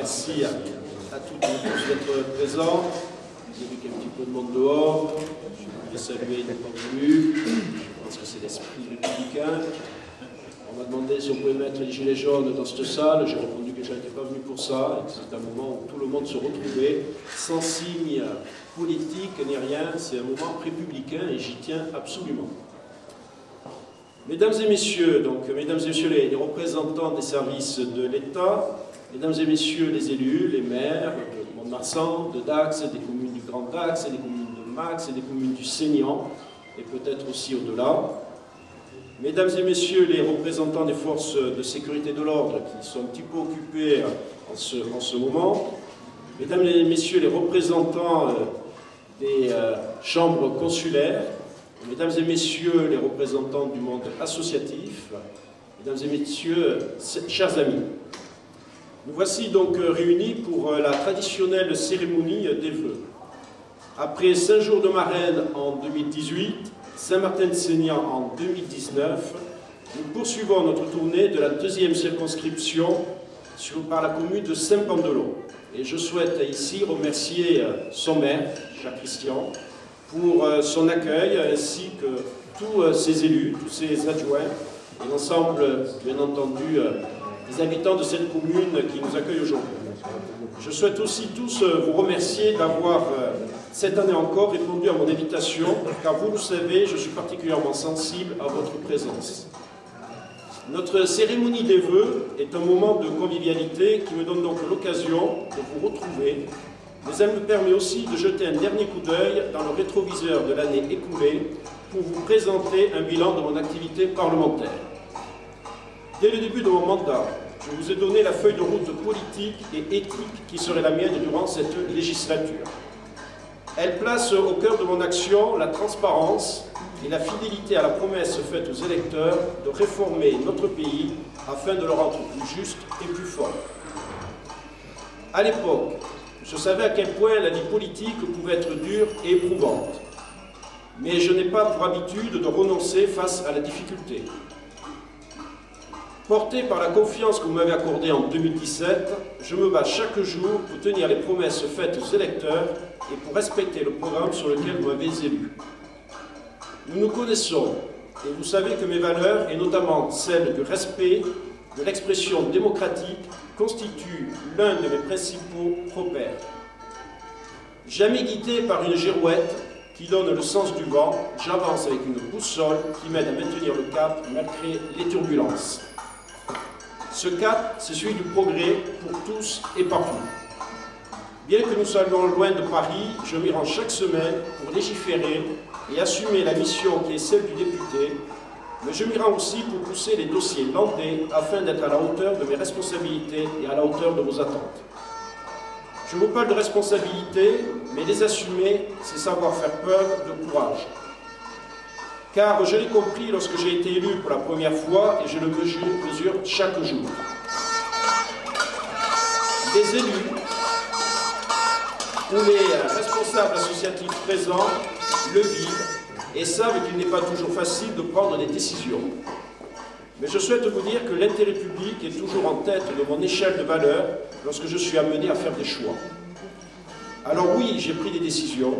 Merci à toutes et tous d'être présents. J'ai vu qu'il y a un petit peu de monde dehors. Je voulais saluer les pas voulu. Je pense que c'est l'esprit républicain. On m'a demandé si on pouvait mettre les gilets jaunes dans cette salle. J'ai répondu que je n'étais pas venu pour ça. Et que c'est un moment où tout le monde se retrouvait, sans signe politique ni rien. C'est un moment républicain et j'y tiens absolument. Mesdames et messieurs, les représentants des services de l'État, mesdames et messieurs les élus, les maires de Mont-de-Marsan, de Dax, des communes du Grand Dax, des communes de Max et des communes du Seignan, et peut-être aussi au-delà, mesdames et messieurs les représentants des forces de sécurité de l'ordre qui sont un petit peu occupés en ce moment, mesdames et messieurs les représentants des chambres consulaires, mesdames et messieurs les représentants du monde associatif, mesdames et messieurs, chers amis, nous voici donc réunis pour la traditionnelle cérémonie des vœux. Après Saint-Jour-de-Marraine en 2018, Saint-Martin-de-Seignan en 2019, nous poursuivons notre tournée de la deuxième circonscription par la commune de Saint-Pandelon. Et je souhaite ici remercier son maire, Jacques Christian, pour son accueil, ainsi que tous ses élus, tous ses adjoints, et l'ensemble, bien entendu, des habitants de cette commune qui nous accueillent aujourd'hui. Je souhaite aussi tous vous remercier d'avoir, cette année encore, répondu à mon invitation, car vous le savez, je suis particulièrement sensible à votre présence. Notre cérémonie des vœux est un moment de convivialité qui me donne donc l'occasion de vous retrouver, mais elle me permet aussi de jeter un dernier coup d'œil dans le rétroviseur de l'année écoulée pour vous présenter un bilan de mon activité parlementaire. Dès le début de mon mandat, je vous ai donné la feuille de route politique et éthique qui serait la mienne durant cette législature. Elle place au cœur de mon action la transparence et la fidélité à la promesse faite aux électeurs de réformer notre pays afin de le rendre plus juste et plus fort. À l'époque, je savais à quel point la vie politique pouvait être dure et éprouvante. Mais je n'ai pas pour habitude de renoncer face à la difficulté. Porté par la confiance que vous m'avez accordée en 2017, je me bats chaque jour pour tenir les promesses faites aux électeurs et pour respecter le programme sur lequel vous m'avez élu. Nous nous connaissons et vous savez que mes valeurs, et notamment celles du respect, de l'expression démocratique, constituent l'un de mes principaux repères. Jamais guidé par une girouette qui donne le sens du vent, j'avance avec une boussole qui m'aide à maintenir le cap malgré les turbulences. Ce cap, c'est celui du progrès pour tous et partout. Bien que nous soyons loin de Paris, je m'y rends chaque semaine pour légiférer et assumer la mission qui est celle du député, mais je m'y rends aussi pour pousser les dossiers landais afin d'être à la hauteur de mes responsabilités et à la hauteur de vos attentes. Je vous parle de responsabilités, mais les assumer, c'est savoir faire preuve de courage. Car je l'ai compris lorsque j'ai été élu pour la première fois et je le mesure chaque jour. Les élus ou les responsables associatifs présents le vivent et savent qu'il n'est pas toujours facile de prendre des décisions. Mais je souhaite vous dire que l'intérêt public est toujours en tête de mon échelle de valeurs lorsque je suis amené à faire des choix. Alors oui, j'ai pris des décisions.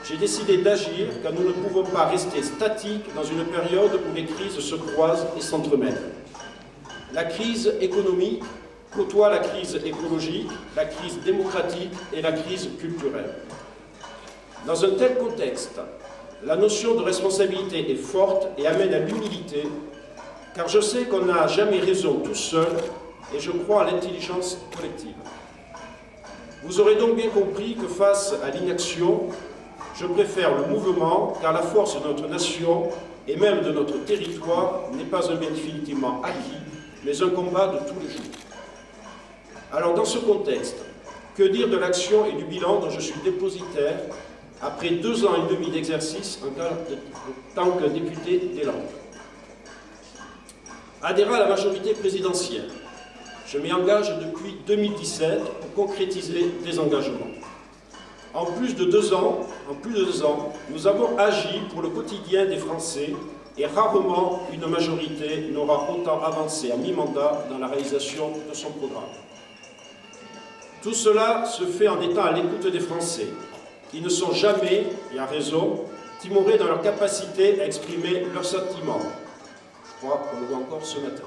J'ai décidé d'agir car nous ne pouvons pas rester statiques dans une période où les crises se croisent et s'entremêlent. La crise économique côtoie la crise écologique, la crise démocratique et la crise culturelle. Dans un tel contexte, la notion de responsabilité est forte et amène à l'humilité, car je sais qu'on n'a jamais raison tout seul et je crois à l'intelligence collective. Vous aurez donc bien compris que face à l'inaction, je préfère le mouvement, car la force de notre nation et même de notre territoire n'est pas un bien définitivement acquis, mais un combat de tous les jours. Alors dans ce contexte, que dire de l'action et du bilan dont je suis dépositaire après 2 ans et demi d'exercice en tant que député des Landes? Adhérant à la majorité présidentielle, je m'y engage depuis 2017 pour concrétiser des engagements. En plus de 2 ans, nous avons agi pour le quotidien des Français et rarement une majorité n'aura autant avancé à mi-mandat dans la réalisation de son programme. Tout cela se fait en étant à l'écoute des Français, qui ne sont jamais, et à raison, timorés dans leur capacité à exprimer leurs sentiments. Je crois qu'on le voit encore ce matin.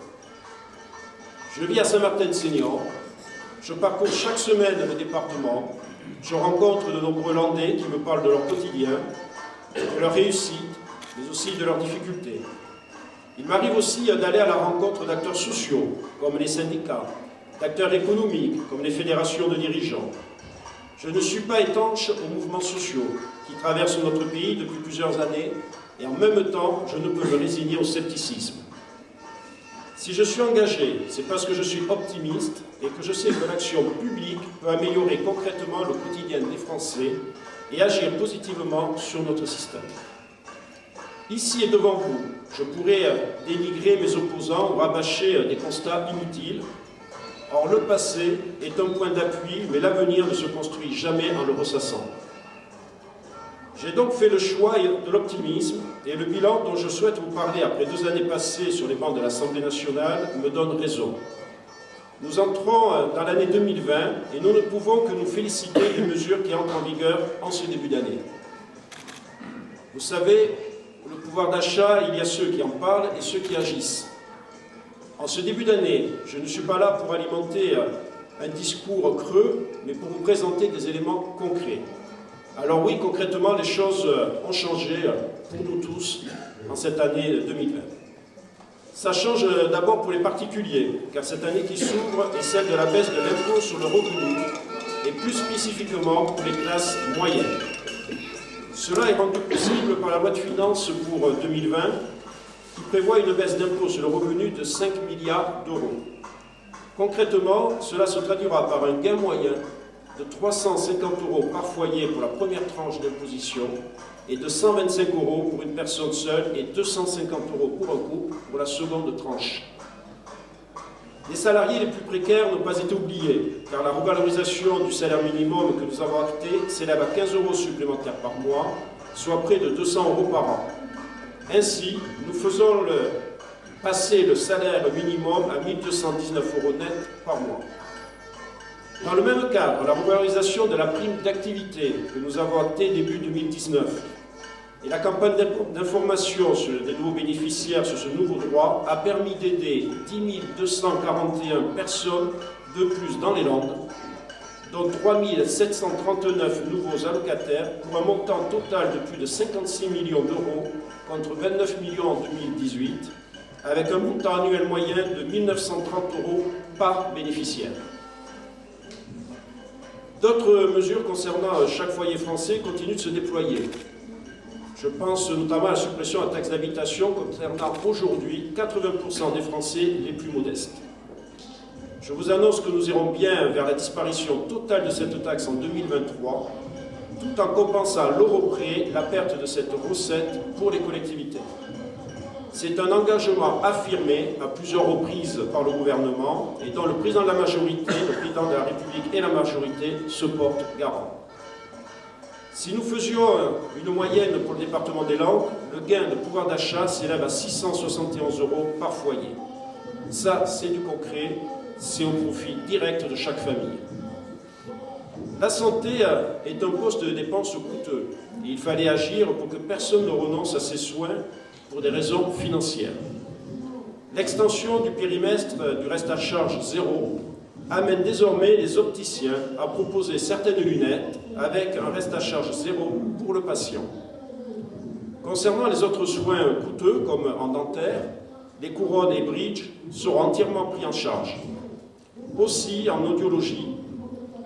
Je vis à Saint-Martin-de-Sénior, je parcours chaque semaine le département, je rencontre de nombreux Landais qui me parlent de leur quotidien, de leur réussite, mais aussi de leurs difficultés. Il m'arrive aussi d'aller à la rencontre d'acteurs sociaux, comme les syndicats, d'acteurs économiques, comme les fédérations de dirigeants. Je ne suis pas étanche aux mouvements sociaux qui traversent notre pays depuis plusieurs années, et en même temps, je ne peux me résigner au scepticisme. Si je suis engagé, c'est parce que je suis optimiste et que je sais que l'action publique peut améliorer concrètement le quotidien des Français et agir positivement sur notre système. Ici et devant vous, je pourrais dénigrer mes opposants ou rabâcher des constats inutiles. Or, le passé est un point d'appui, mais l'avenir ne se construit jamais en le ressassant. J'ai donc fait le choix de l'optimisme et le bilan dont je souhaite vous parler après 2 années passées sur les bancs de l'Assemblée nationale me donne raison. Nous entrons dans l'année 2020 et nous ne pouvons que nous féliciter des mesures qui entrent en vigueur en ce début d'année. Vous savez, le pouvoir d'achat, il y a ceux qui en parlent et ceux qui agissent. En ce début d'année, je ne suis pas là pour alimenter un discours creux, mais pour vous présenter des éléments concrets. Alors oui, concrètement, les choses ont changé pour nous tous en cette année 2020. Ça change d'abord pour les particuliers, car cette année qui s'ouvre est celle de la baisse de l'impôt sur le revenu, et plus spécifiquement pour les classes moyennes. Cela est rendu possible par la loi de finances pour 2020, qui prévoit une baisse d'impôt sur le revenu de 5 milliards d'euros. Concrètement, cela se traduira par un gain moyen de 350 € par foyer pour la première tranche d'imposition et de 125 € pour une personne seule et 250 € pour un couple pour la seconde tranche. Les salariés les plus précaires n'ont pas été oubliés, car la revalorisation du salaire minimum que nous avons acté s'élève à 15 € supplémentaires par mois, soit près de 200 € par an. Ainsi, nous faisons passer le salaire minimum à 1 219 € net par mois. Dans le même cadre, la revalorisation de la prime d'activité que nous avons actée début 2019 et la campagne d'information des nouveaux bénéficiaires sur ce nouveau droit a permis d'aider 10 241 personnes de plus dans les Landes, dont 3 739 nouveaux allocataires pour un montant total de plus de 56 millions d'euros contre 29 millions en 2018, avec un montant annuel moyen de 1 930 € par bénéficiaire. D'autres mesures concernant chaque foyer français continuent de se déployer. Je pense notamment à la suppression de la taxe d'habitation concernant aujourd'hui 80% des Français les plus modestes. Je vous annonce que nous irons bien vers la disparition totale de cette taxe en 2023, tout en compensant à l'euro près la perte de cette recette pour les collectivités. C'est un engagement affirmé à plusieurs reprises par le gouvernement et dont le président de la majorité, le président de la République et la majorité se portent garant. Si nous faisions une moyenne pour le département des Landes, le gain de pouvoir d'achat s'élève à 671 € par foyer. Ça, c'est du concret, c'est au profit direct de chaque famille. La santé est un poste de dépenses coûteux et il fallait agir pour que personne ne renonce à ses soins pour des raisons financières. L'extension du périmètre du reste à charge zéro amène désormais les opticiens à proposer certaines lunettes avec un reste à charge zéro pour le patient. Concernant les autres soins coûteux, comme en dentaire, les couronnes et bridges seront entièrement pris en charge. Aussi, en audiologie,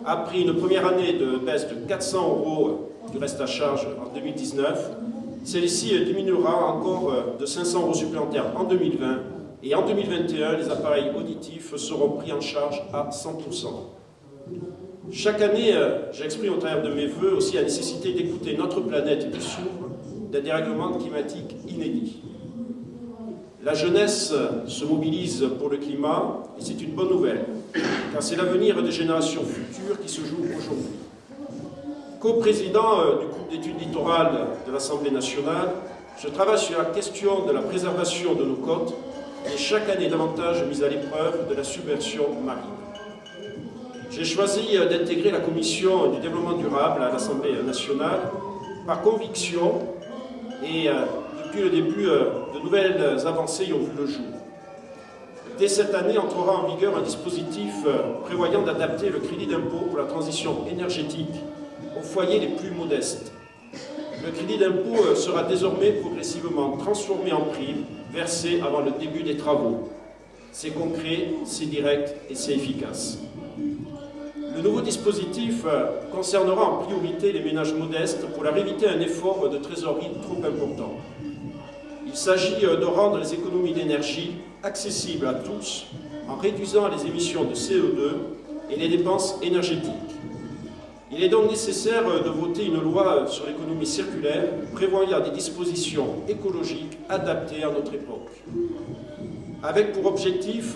après une première année de baisse de 400 € du reste à charge en 2019, celle-ci diminuera encore de 500 € supplémentaires en 2020 et en 2021, les appareils auditifs seront pris en charge à 100%. Chaque année, j'exprime au travers de mes vœux aussi la nécessité d'écouter notre planète qui souffre d'un dérèglement climatique inédit. La jeunesse se mobilise pour le climat et c'est une bonne nouvelle, car c'est l'avenir des générations futures qui se joue aujourd'hui. Co-président du groupe d'études littorales de l'Assemblée nationale, je travaille sur la question de la préservation de nos côtes et chaque année davantage mise à l'épreuve de la submersion marine. J'ai choisi d'intégrer la Commission du développement durable à l'Assemblée nationale par conviction et depuis le début, de nouvelles avancées y ont vu le jour. Dès cette année entrera en vigueur un dispositif prévoyant d'adapter le crédit d'impôt pour la transition énergétique aux foyers les plus modestes. Le crédit d'impôt sera désormais progressivement transformé en prime, versé avant le début des travaux. C'est concret, c'est direct et c'est efficace. Le nouveau dispositif concernera en priorité les ménages modestes pour leur éviter un effort de trésorerie trop important. Il s'agit de rendre les économies d'énergie accessibles à tous en réduisant les émissions de CO2 et les dépenses énergétiques. Il est donc nécessaire de voter une loi sur l'économie circulaire prévoyant des dispositions écologiques adaptées à notre époque, avec pour objectif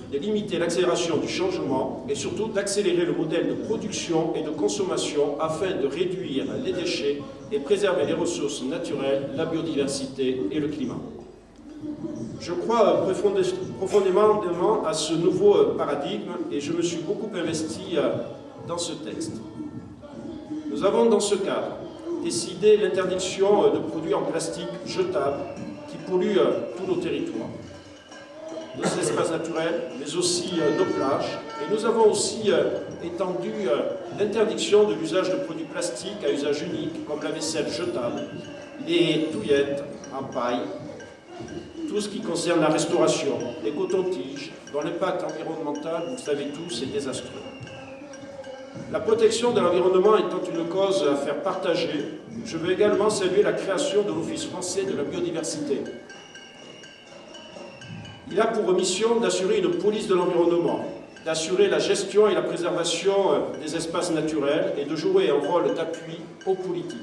de limiter l'accélération du changement et surtout d'accélérer le modèle de production et de consommation afin de réduire les déchets et préserver les ressources naturelles, la biodiversité et le climat. Je crois profondément à ce nouveau paradigme et je me suis beaucoup investi dans ce texte. Nous avons dans ce cadre décidé l'interdiction de produits en plastique jetables qui polluent tous nos territoires, nos espaces naturels, mais aussi nos plages. Et nous avons aussi étendu l'interdiction de l'usage de produits plastiques à usage unique, comme la vaisselle jetable, les touillettes en paille, tout ce qui concerne la restauration, les cotons-tiges, dont l'impact environnemental, vous le savez tous, est désastreux. La protection de l'environnement étant une cause à faire partager, je veux également saluer la création de l'Office français de la biodiversité. Il a pour mission d'assurer une police de l'environnement, d'assurer la gestion et la préservation des espaces naturels et de jouer un rôle d'appui aux politiques.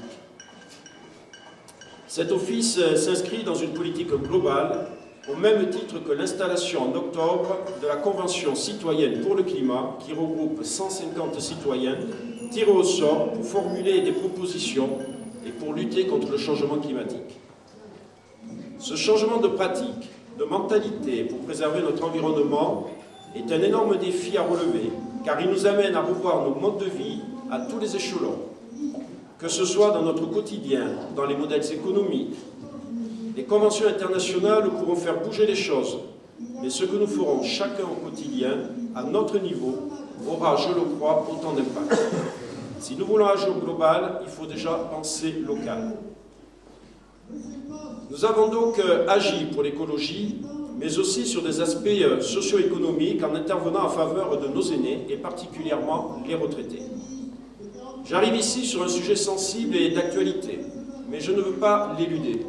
Cet office s'inscrit dans une politique globale, au même titre que l'installation en octobre de la Convention citoyenne pour le climat, qui regroupe 150 citoyens tirés au sort pour formuler des propositions et pour lutter contre le changement climatique. Ce changement de pratique, de mentalité pour préserver notre environnement est un énorme défi à relever, car il nous amène à revoir nos modes de vie à tous les échelons, que ce soit dans notre quotidien, dans les modèles économiques. Les conventions internationales pourront faire bouger les choses, mais ce que nous ferons chacun au quotidien, à notre niveau, aura, je le crois, autant d'impact. Si nous voulons agir global, il faut déjà penser local. Nous avons donc agi pour l'écologie, mais aussi sur des aspects socio-économiques en intervenant en faveur de nos aînés et particulièrement les retraités. J'arrive ici sur un sujet sensible et d'actualité, mais je ne veux pas l'éluder.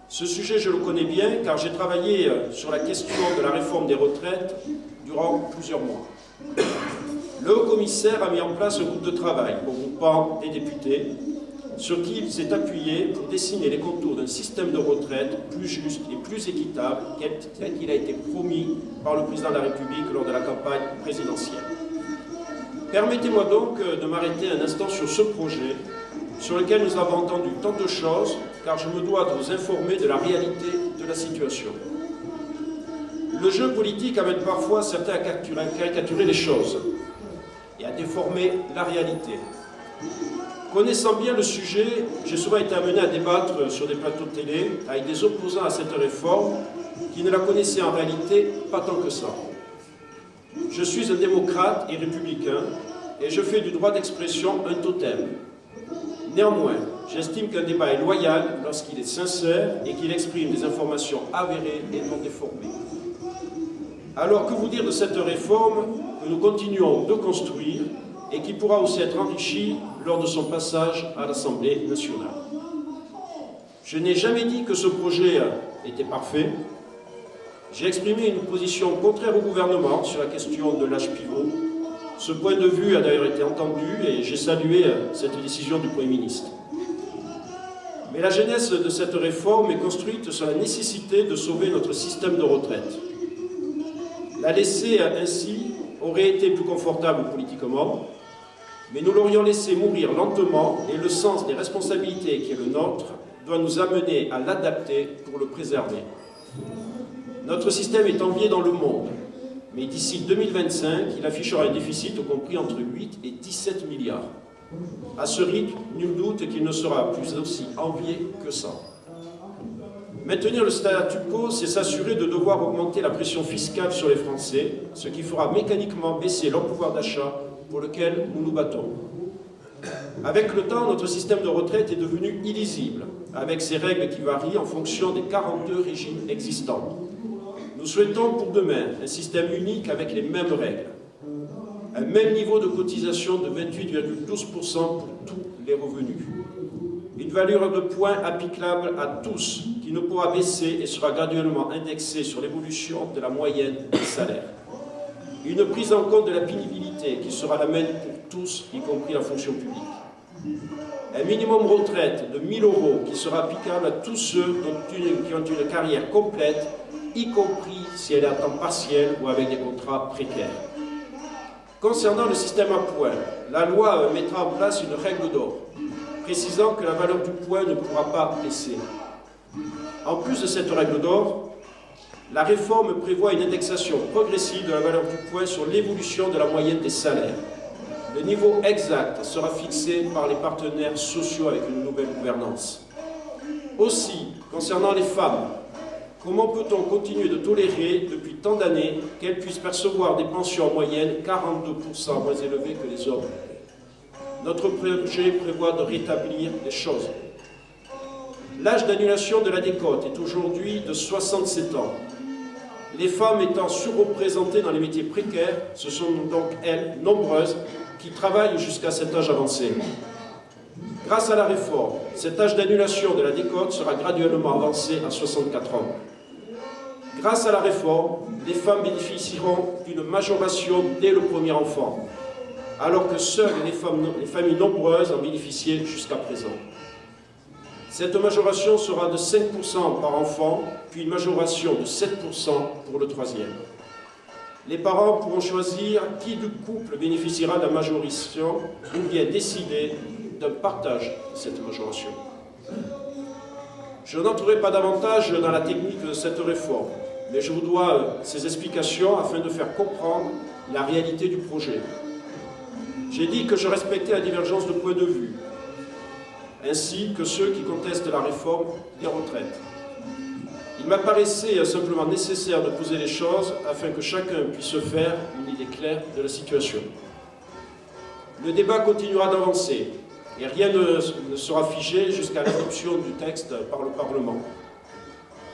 Ce sujet, je le connais bien car j'ai travaillé sur la question de la réforme des retraites durant plusieurs mois. Le haut-commissaire a mis en place un groupe de travail regroupant des députés sur qui il s'est appuyé pour dessiner les contours d'un système de retraite plus juste et plus équitable tel qu'il a été promis par le président de la République lors de la campagne présidentielle. Permettez-moi donc de m'arrêter un instant sur ce projet, sur lequel nous avons entendu tant de choses, car je me dois de vous informer de la réalité de la situation. Le jeu politique amène parfois certains à caricaturer les choses et à déformer la réalité. Connaissant bien le sujet, j'ai souvent été amené à débattre sur des plateaux de télé avec des opposants à cette réforme qui ne la connaissaient en réalité pas tant que ça. Je suis un démocrate et républicain et je fais du droit d'expression un totem. Néanmoins, j'estime qu'un débat est loyal lorsqu'il est sincère et qu'il exprime des informations avérées et non déformées. Alors que vous dire de cette réforme que nous continuons de construire et qui pourra aussi être enrichie lors de son passage à l'Assemblée nationale? Je n'ai jamais dit que ce projet était parfait. J'ai exprimé une position contraire au gouvernement sur la question de l'âge pivot. Ce point de vue a d'ailleurs été entendu et j'ai salué cette décision du Premier ministre. Mais la genèse de cette réforme est construite sur la nécessité de sauver notre système de retraite. La laisser ainsi aurait été plus confortable politiquement, mais nous l'aurions laissé mourir lentement et le sens des responsabilités qui est le nôtre doit nous amener à l'adapter pour le préserver. Notre système est envié dans le monde, mais d'ici 2025, il affichera un déficit compris entre 8 et 17 milliards. À ce rythme, nul doute qu'il ne sera plus aussi envié que ça. Maintenir le statu quo, c'est s'assurer de devoir augmenter la pression fiscale sur les Français, ce qui fera mécaniquement baisser leur pouvoir d'achat pour lequel nous nous battons. Avec le temps, notre système de retraite est devenu illisible, avec ses règles qui varient en fonction des 42 régimes existants. Nous souhaitons pour demain un système unique avec les mêmes règles. Un même niveau de cotisation de 28,12% pour tous les revenus. Une valeur de points applicable à tous qui ne pourra baisser et sera graduellement indexée sur l'évolution de la moyenne des salaires. Une prise en compte de la pénibilité qui sera la même pour tous, y compris la fonction publique. Un minimum retraite de 1 000 € qui sera applicable à tous ceux qui ont une carrière complète, y compris si elle est à temps partiel ou avec des contrats précaires. Concernant le système à points, la loi mettra en place une règle d'or, précisant que la valeur du point ne pourra pas baisser. En plus de cette règle d'or, la réforme prévoit une indexation progressive de la valeur du point sur l'évolution de la moyenne des salaires. Le niveau exact sera fixé par les partenaires sociaux avec une nouvelle gouvernance. Aussi, concernant les femmes, comment peut-on continuer de tolérer depuis tant d'années qu'elles puissent percevoir des pensions en moyenne 42% moins élevées que les hommes? Notre projet prévoit de rétablir les choses. L'âge d'annulation de la décote est aujourd'hui de 67 ans. Les femmes étant surreprésentées dans les métiers précaires, ce sont donc elles, nombreuses, qui travaillent jusqu'à cet âge avancé. Grâce à la réforme, cet âge d'annulation de la décote sera graduellement avancé à 64 ans. Grâce à la réforme, les femmes bénéficieront d'une majoration dès le premier enfant, alors que seules les familles nombreuses en bénéficiaient jusqu'à présent. Cette majoration sera de 5% par enfant, puis une majoration de 7% pour le troisième. Les parents pourront choisir qui du couple bénéficiera de la majoration ou bien décider d'un partage de cette majoration. Je n'entrerai pas davantage dans la technique de cette réforme, mais je vous dois ces explications afin de faire comprendre la réalité du projet. J'ai dit que je respectais la divergence de point de vue, ainsi que ceux qui contestent la réforme des retraites. Il m'apparaissait simplement nécessaire de poser les choses afin que chacun puisse se faire une idée claire de la situation. Le débat continuera d'avancer et rien ne sera figé jusqu'à l'adoption du texte par le Parlement.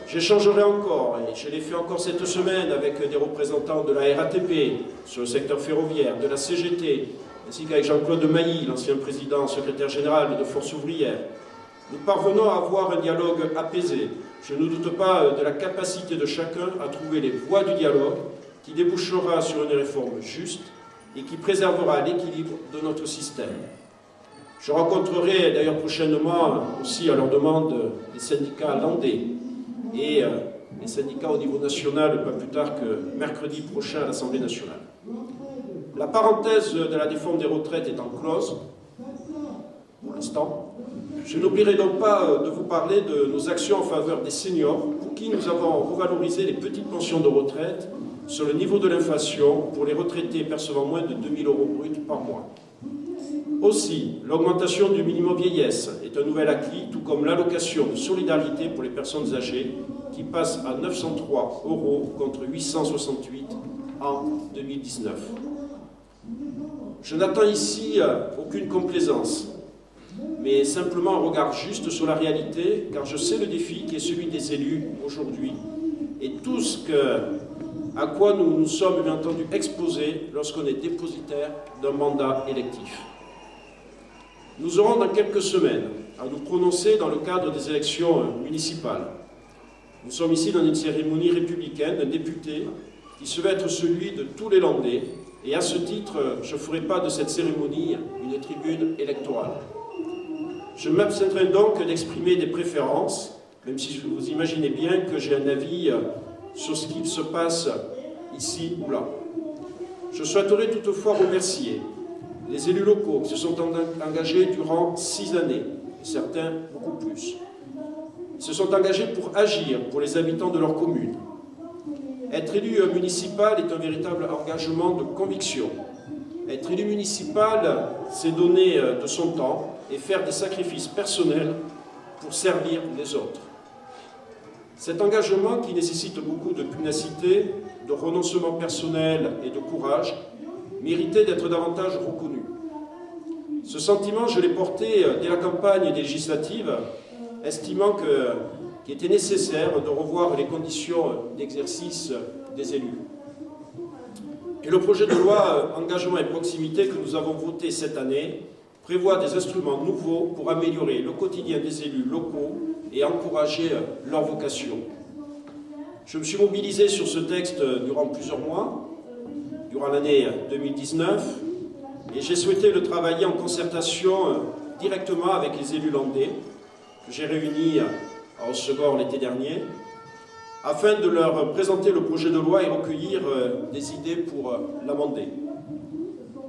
J'échangerai encore, et je l'ai fait encore cette semaine, avec des représentants de la RATP sur le secteur ferroviaire, de la CGT, ainsi qu'avec Jean-Claude Mailly, l'ancien président secrétaire général de Force ouvrière. Nous parvenons à avoir un dialogue apaisé. Je ne doute pas de la capacité de chacun à trouver les voies du dialogue qui débouchera sur une réforme juste et qui préservera l'équilibre de notre système. Je rencontrerai d'ailleurs prochainement aussi à leur demande les syndicats landais et les syndicats au niveau national, pas plus tard que mercredi prochain à l'Assemblée nationale. La parenthèse de la réforme des retraites étant close, pour l'instant, je n'oublierai donc pas de vous parler de nos actions en faveur des seniors, pour qui nous avons revalorisé les petites pensions de retraite sur le niveau de l'inflation pour les retraités percevant moins de 2 000 € bruts par mois. Aussi, l'augmentation du minimum vieillesse est un nouvel acquis, tout comme l'allocation de solidarité pour les personnes âgées, qui passe à 903 € contre 868 en 2019. Je n'attends ici aucune complaisance, mais simplement un regard juste sur la réalité, car je sais le défi qui est celui des élus aujourd'hui, et tout ce à quoi nous nous sommes bien entendu exposés lorsqu'on est dépositaire d'un mandat électif. Nous aurons dans quelques semaines à nous prononcer dans le cadre des élections municipales. Nous sommes ici dans une cérémonie républicaine d'un député qui se veut être celui de tous les Landais, et à ce titre, je ne ferai pas de cette cérémonie une tribune électorale. Je m'abstiendrai donc d'exprimer des préférences, même si vous imaginez bien que j'ai un avis sur ce qu'il se passe ici ou là. Je souhaiterais toutefois remercier les élus locaux qui se sont engagés durant 6 années, et certains beaucoup plus. Ils se sont engagés pour agir pour les habitants de leur commune. Être élu municipal est un véritable engagement de conviction. Être élu municipal, c'est donner de son temps et faire des sacrifices personnels pour servir les autres. Cet engagement, qui nécessite beaucoup de pugnacité, de renoncement personnel et de courage, méritait d'être davantage reconnu. Ce sentiment, je l'ai porté dès la campagne législative, estimant qu'il était nécessaire de revoir les conditions d'exercice des élus. Et le projet de loi Engagement et proximité que nous avons voté cette année prévoit des instruments nouveaux pour améliorer le quotidien des élus locaux et encourager leur vocation. Je me suis mobilisé sur ce texte durant plusieurs mois, durant l'année 2019, et j'ai souhaité le travailler en concertation directement avec les élus landais, que j'ai réunis à Hossegor l'été dernier, afin de leur présenter le projet de loi et recueillir des idées pour l'amender.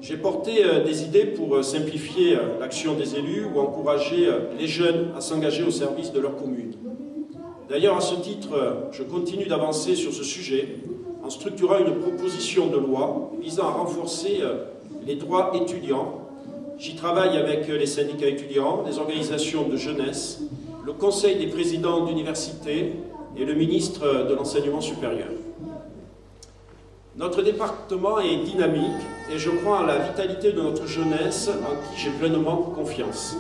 J'ai porté des idées pour simplifier l'action des élus ou encourager les jeunes à s'engager au service de leur commune. D'ailleurs, à ce titre, je continue d'avancer sur ce sujet en structurant une proposition de loi visant à renforcer les droits étudiants. J'y travaille avec les syndicats étudiants, les organisations de jeunesse, le conseil des présidents d'université et le ministre de l'Enseignement supérieur. Notre département est dynamique et je crois en la vitalité de notre jeunesse en qui j'ai pleinement confiance.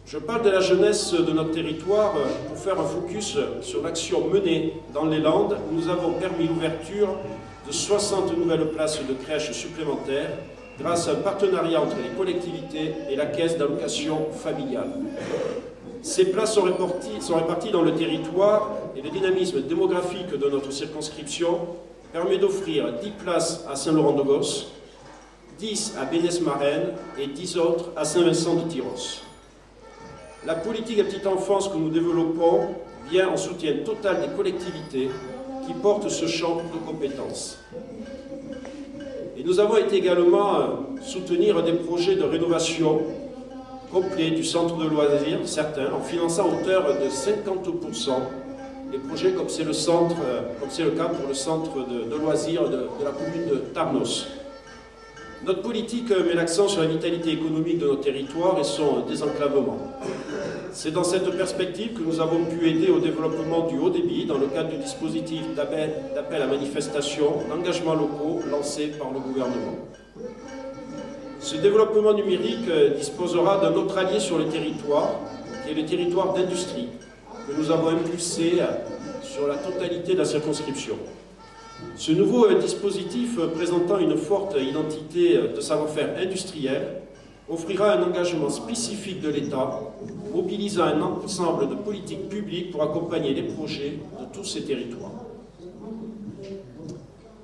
Je parle de la jeunesse de notre territoire pour faire un focus sur l'action menée dans les Landes. Nous avons permis l'ouverture de 60 nouvelles places de crèches supplémentaires grâce à un partenariat entre les collectivités et la caisse d'allocation familiale. Ces places sont réparties dans le territoire et le dynamisme démographique de notre circonscription permet d'offrir 10 places à Saint-Laurent-de-Gosse, 10 à Bénès-Marraine et 10 autres à Saint-Vincent-de-Tyrosse. La politique de petite enfance que nous développons vient en soutien total des collectivités qui portent ce champ de compétences. Et nous avons été également soutenir des projets de rénovation complet du centre de loisirs, certains, en finançant à hauteur de 50% les projets comme c'est le cas pour le centre de loisirs de la commune de Tarnos. Notre politique met l'accent sur la vitalité économique de nos territoires et son désenclavement. C'est dans cette perspective que nous avons pu aider au développement du haut débit dans le cadre du dispositif d'appel à manifestation d'engagements locaux lancé par le gouvernement. Ce développement numérique disposera d'un autre allié sur le territoire, qui est le territoire d'industrie, que nous avons impulsé sur la totalité de la circonscription. Ce nouveau dispositif, présentant une forte identité de savoir-faire industriel, offrira un engagement spécifique de l'État, mobilisant un ensemble de politiques publiques pour accompagner les projets de tous ces territoires.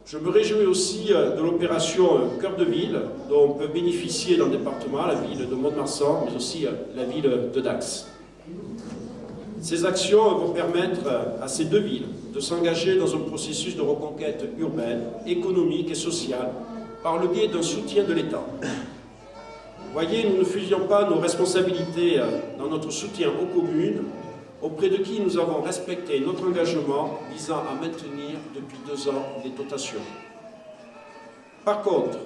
Je me réjouis aussi de l'opération Cœur de Ville, dont peut bénéficier dans le département la ville de Mont-de-Marsan, mais aussi la ville de Dax. Ces actions vont permettre à ces deux villes de s'engager dans un processus de reconquête urbaine, économique et sociale par le biais d'un soutien de l'État. Voyez, nous ne fusions pas nos responsabilités dans notre soutien aux communes, auprès de qui nous avons respecté notre engagement visant à maintenir depuis 2 ans les dotations. Par contre,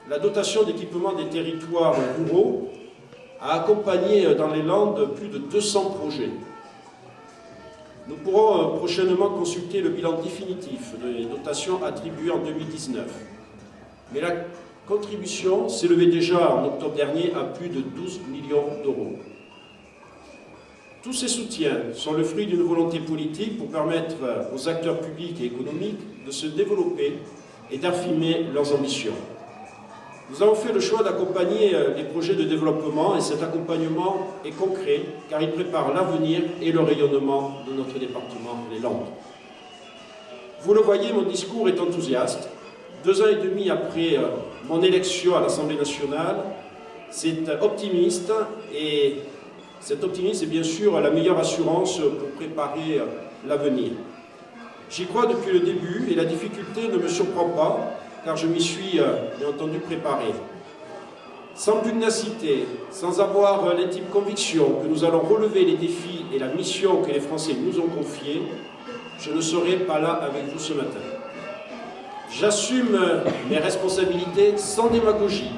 la dotation d'équipement des territoires ruraux a accompagné dans les Landes plus de 200 projets. Nous pourrons prochainement consulter le bilan définitif des dotations attribuées en 2019. Mais la contribution s'élevait déjà en octobre dernier à plus de 12 millions d'euros. Tous ces soutiens sont le fruit d'une volonté politique pour permettre aux acteurs publics et économiques de se développer et d'affirmer leurs ambitions. Nous avons fait le choix d'accompagner les projets de développement et cet accompagnement est concret car il prépare l'avenir et le rayonnement de notre département, les Landes. Vous le voyez, mon discours est enthousiaste. 2 ans et demi après mon élection à l'Assemblée nationale, c'est optimiste et cet optimisme est bien sûr la meilleure assurance pour préparer l'avenir. J'y crois depuis le début et la difficulté ne me surprend pas car je m'y suis bien entendu préparé. Sans pugnacité, sans avoir l'intime conviction que nous allons relever les défis et la mission que les Français nous ont confiés, je ne serai pas là avec vous ce matin. J'assume mes responsabilités sans démagogie,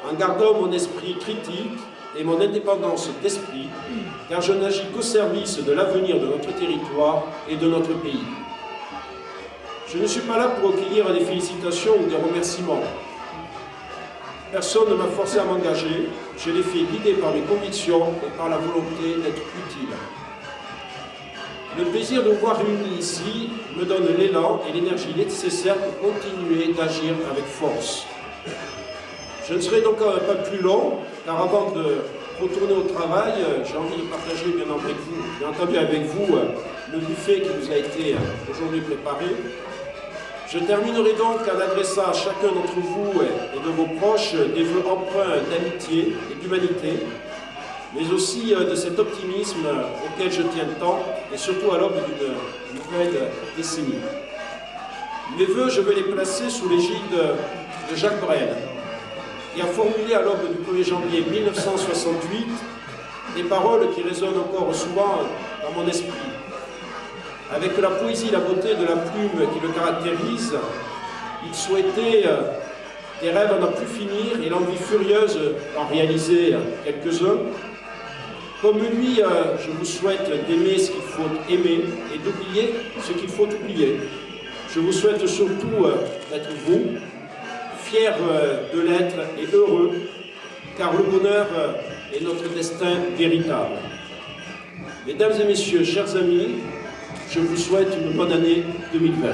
en gardant mon esprit critique et mon indépendance d'esprit, car je n'agis qu'au service de l'avenir de notre territoire et de notre pays. Je ne suis pas là pour recueillir des félicitations ou des remerciements. Personne ne m'a forcé à m'engager, je l'ai fait guider par mes convictions et par la volonté d'être utile. Le plaisir de vous voir réunis ici me donne l'élan et l'énergie nécessaires pour continuer d'agir avec force. Je ne serai donc pas plus long, car avant de retourner au travail, j'ai envie de partager bien entendu avec vous le buffet qui nous a été aujourd'hui préparé. Je terminerai donc en adressant à chacun d'entre vous et de vos proches des vœux empreints d'amitié et d'humanité, mais aussi de cet optimisme auquel je tiens tant, et surtout à l'aube d'une nouvelle décennie. Mes vœux, je vais les placer sous l'égide de Jacques Brel, qui a formulé à l'aube du 1er janvier 1968 des paroles qui résonnent encore souvent dans mon esprit. Avec la poésie et la beauté de la plume qui le caractérise, il souhaitait des rêves à n'en plus finir et l'envie furieuse d'en réaliser quelques-uns. Comme lui, je vous souhaite d'aimer ce qu'il faut aimer et d'oublier ce qu'il faut oublier. Je vous souhaite surtout d'être vous, fiers de l'être et heureux, car le bonheur est notre destin véritable. Mesdames et messieurs, chers amis, je vous souhaite une bonne année 2020.